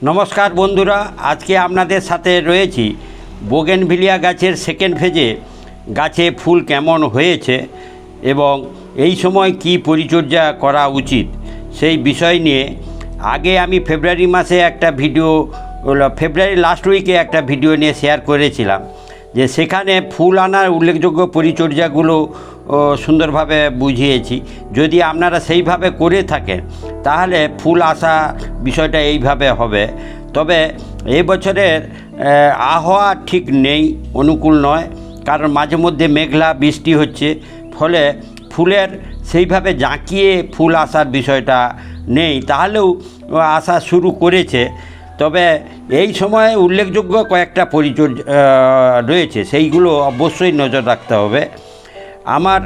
নমস্কার বন্ধুরা, আজকে আপনাদের সাথে রয়েছি বোগেনভিলিয়া গাছের সেকেন্ড ফেজে গাছে ফুল কেমন হয়েছে এবং এই সময় কি পরিচর্যা করা উচিত সেই বিষয় নিয়ে। আগে আমি ফেব্রুয়ারি মাসে একটা ভিডিও, ফেব্রুয়ারি লাস্ট উইকে একটা ভিডিও নিয়ে শেয়ার করেছিলাম, যে সেখানে ফুল আনার উল্লেখযোগ্য পরিচর্যাগুলো সুন্দরভাবে বুঝিয়েছি। যদি আপনারা সেইভাবে করে থাকেন তাহলে ফুল আসা বিষয়টা এইভাবে হবে। তবে এই বছরের আবহাওয়া ঠিক নেই, অনুকূল নয়, কারণ মাঝে মধ্যে মেঘলা বৃষ্টি হচ্ছে, ফলে ফুলের সেইভাবে জাঁকিয়ে ফুল আসার বিষয়টা নেই। তাহলেও আসা শুরু করেছে। তবে এই সময়ে উল্লেখযোগ্য কয়েকটা পরিচর্যা রয়েছে, সেইগুলো অবশ্যই নজর রাখতে হবে। আমার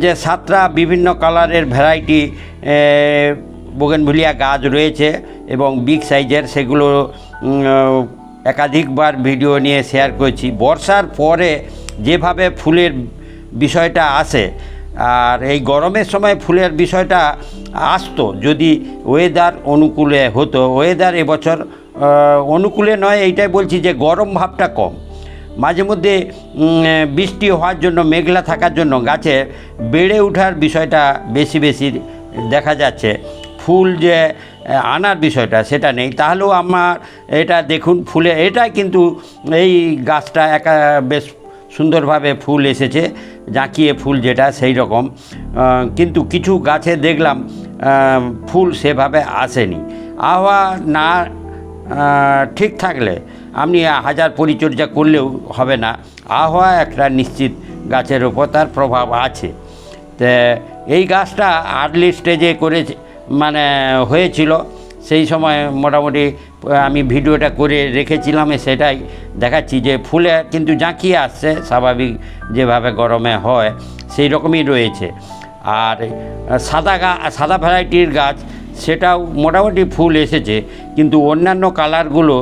যে 7টা বিভিন্ন কালারের ভ্যারাইটি বোগেনভিলিয়া গাছ রয়েছে এবং বিগ সাইজের, সেগুলো একাধিকবার ভিডিও নিয়ে শেয়ার করেছি। বর্ষার পরে যেভাবে ফুলের বিষয়টা আসে, আর এই গরমের সময় ফুলের বিষয়টা আসতো যদি ওয়েদার অনুকূলে হতো। ওয়েদার এবছর অনুকূলে নয়, এইটাই বলছি যে গরম ভাবটা কম। মাঝে মধ্যে বৃষ্টি হওয়ার জন্য, মেঘলা থাকার জন্য গাছে বেড়ে ওঠার বিষয়টা বেশি বেশি দেখা যাচ্ছে। ফুল যে আনার বিষয়টা সেটা নেই। তাহলেও আমার এটা দেখুন, ফুলে এটা কিন্তু এই গাছটা বেশ সুন্দরভাবে ফুল এসেছে, জাঁকিয়ে ফুল যেটা সেই রকম। কিন্তু কিছু গাছে দেখলাম ফুল সেভাবে আসেনি। আবহাওয়া না ঠিক থাকলে আপনি হাজার পরিচর্যা করলেও হবে না। আবহাওয়া একটা নিশ্চিত গাছের ওপর তার প্রভাব আছে। তো এই গাছটা আর্লি স্টেজে হয়েছিল, সেই সময় মোটামুটি আমি ভিডিওটা করে রেখেছিলাম, সেটাই দেখাচ্ছি যে ফুলে কিন্তু জাঁকিয়ে আসছে, স্বাভাবিক যেভাবে গরমে হয় সেই রকমই রয়েছে। আর সাদা ভ্যারাইটির গাছ, সেটাও মোটামুটি ফুল এসেছে, কিন্তু অন্যান্য কালারগুলো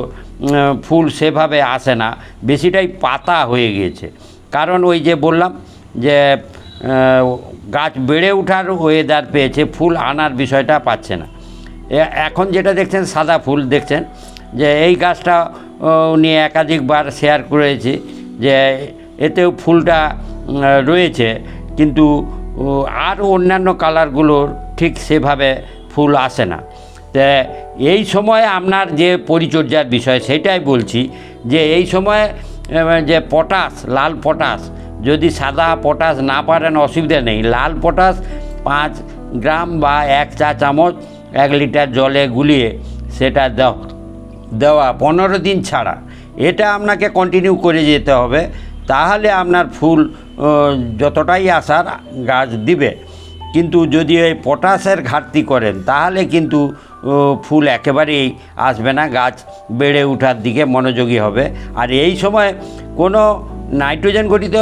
ফুল সেভাবে আসে না, বেশিটাই পাতা হয়ে গিয়েছে। কারণ ওই যে বললাম যে গাছ বেড়ে ওঠার ওয়েদার পেয়েছে, ফুল আনার বিষয়টা পাচ্ছে না। এখন যেটা দেখছেন সাদা ফুল দেখছেন, যে এই গাছটা নিয়ে একাধিকবার শেয়ার করেছি যে এতেও ফুলটা রয়েছে, কিন্তু আর অন্যান্য কালারগুলোর ঠিক সেভাবে ফুল আসে না। তো এই সময় আপনার যে পরিচর্যার বিষয় সেটাই বলছি, যে এই সময় যে পটাশ, লাল পটাশ, যদি সাদা পটাশ না পারেন অসুবিধা নেই, লাল পটাশ 5 গ্রাম বা 1 চা চামচ 1 লিটার জলে গুলিয়ে সেটা দেওয়া 15 দিন ছাড়া, এটা আপনাকে কন্টিনিউ করে যেতে হবে। তাহলে আপনার ফুল যতটাই আসার গাছ দিবে। কিন্তু যদি এই পটাশের ঘাটতি করেন তাহলে কিন্তু ফুল একেবারেই আসবে না, গাছ বেড়ে ওঠার দিকে মনোযোগী হবে। আর এই সময় কোনো নাইট্রোজেন গঠিত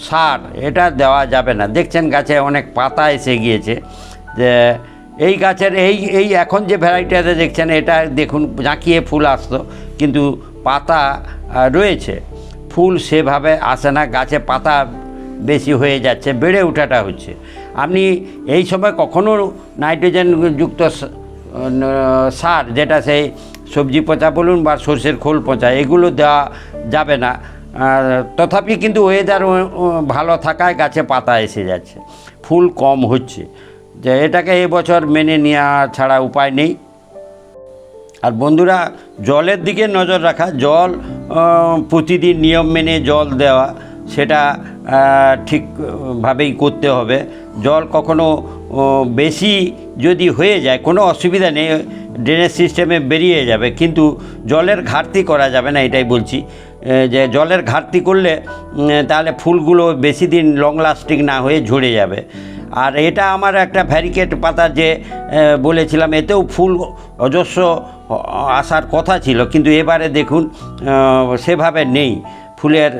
সার এটা দেওয়া যাবে না। দেখছেন গাছে অনেক পাতা এসে গিয়েছে। যে এই গাছের এই এখন যে ভ্যারাইটিটা দেখছেন, এটা দেখুন জাঁকিয়ে ফুল আসতো, কিন্তু পাতা রয়েছে, ফুল সেভাবে আসে না, গাছে পাতা বেশি হয়ে যাচ্ছে, বেড়ে ওঠাটা হচ্ছে। আপনি এই সময় কখনো নাইট্রোজেন যুক্ত সার, যেটা সেই সবজি পচা বলুন বা সর্ষের খোল পচা, এগুলো দেওয়া যাবে না। তথাপি কিন্তু ওয়েদার ভালো থাকায় গাছে পাতা এসে যাচ্ছে, ফুল কম হচ্ছে। যে এটাকে এবছর মেনে নেওয়া ছাড়া উপায় নেই। আর বন্ধুরা, জলের দিকে নজর রাখা, জল প্রতিদিন নিয়ম মেনে জল দেওয়া, সেটা ঠিকভাবেই করতে হবে। জল কখনো বেশি যদি হয়ে যায় কোনো অসুবিধা নেই, ড্রেনেজ সিস্টেমে বেরিয়ে যাবে, কিন্তু জলের ঘাটতি করা যাবে না, এটাই বলছি। যে জলের ঘাটতি করলে তাহলে ফুলগুলো বেশি দিন লং লাস্টিং না হয়ে ঝরে যাবে। আর এটা আমার একটা ভ্যারিকেট পাতা যে বলেছিলাম, এতেও ফুল অজস্র আসার কথা ছিল, কিন্তু এবারে দেখুন সেভাবে নেই, ফুলের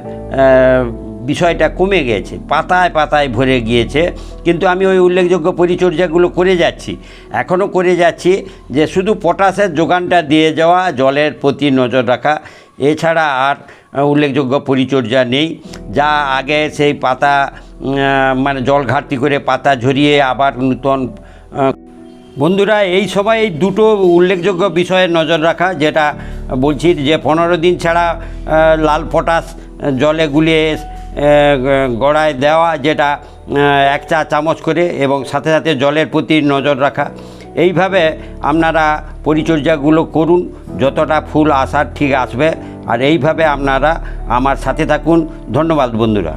বিষয়টা কমে গেছে, পাতায় পাতায় ভরে গিয়েছে। কিন্তু আমি ওই উল্লেখযোগ্য পরিচর্যাগুলো করে যাচ্ছি, এখনও করে যাচ্ছি, যে শুধু পটাশের যোগানটা দিয়ে যাওয়া, জলের প্রতি নজর রাখা, এছাড়া আর উল্লেখযোগ্য পরিচর্যা নেই। যা আগে সেই পাতা জল ঘাটতি করে পাতা ঝরিয়ে আবার নূতন বন্ধুরা এই সময় এই দুটো উল্লেখযোগ্য বিষয়ে নজর রাখা, যেটা বলছি যে 15 দিন ছাড়া লাল পটাশ জলে গুলিয়ে গোড়ায় দেওয়া, যেটা 1 চা চামচ করে, এবং সাথে সাথে জলের প্রতি নজর রাখা। এইভাবে আপনারা পরিচর্যাগুলো করুন, যতটা ফুল আসার ঠিক আসবে। আর এইভাবে আপনারা আমার সাথে থাকুন। ধন্যবাদ বন্ধুরা।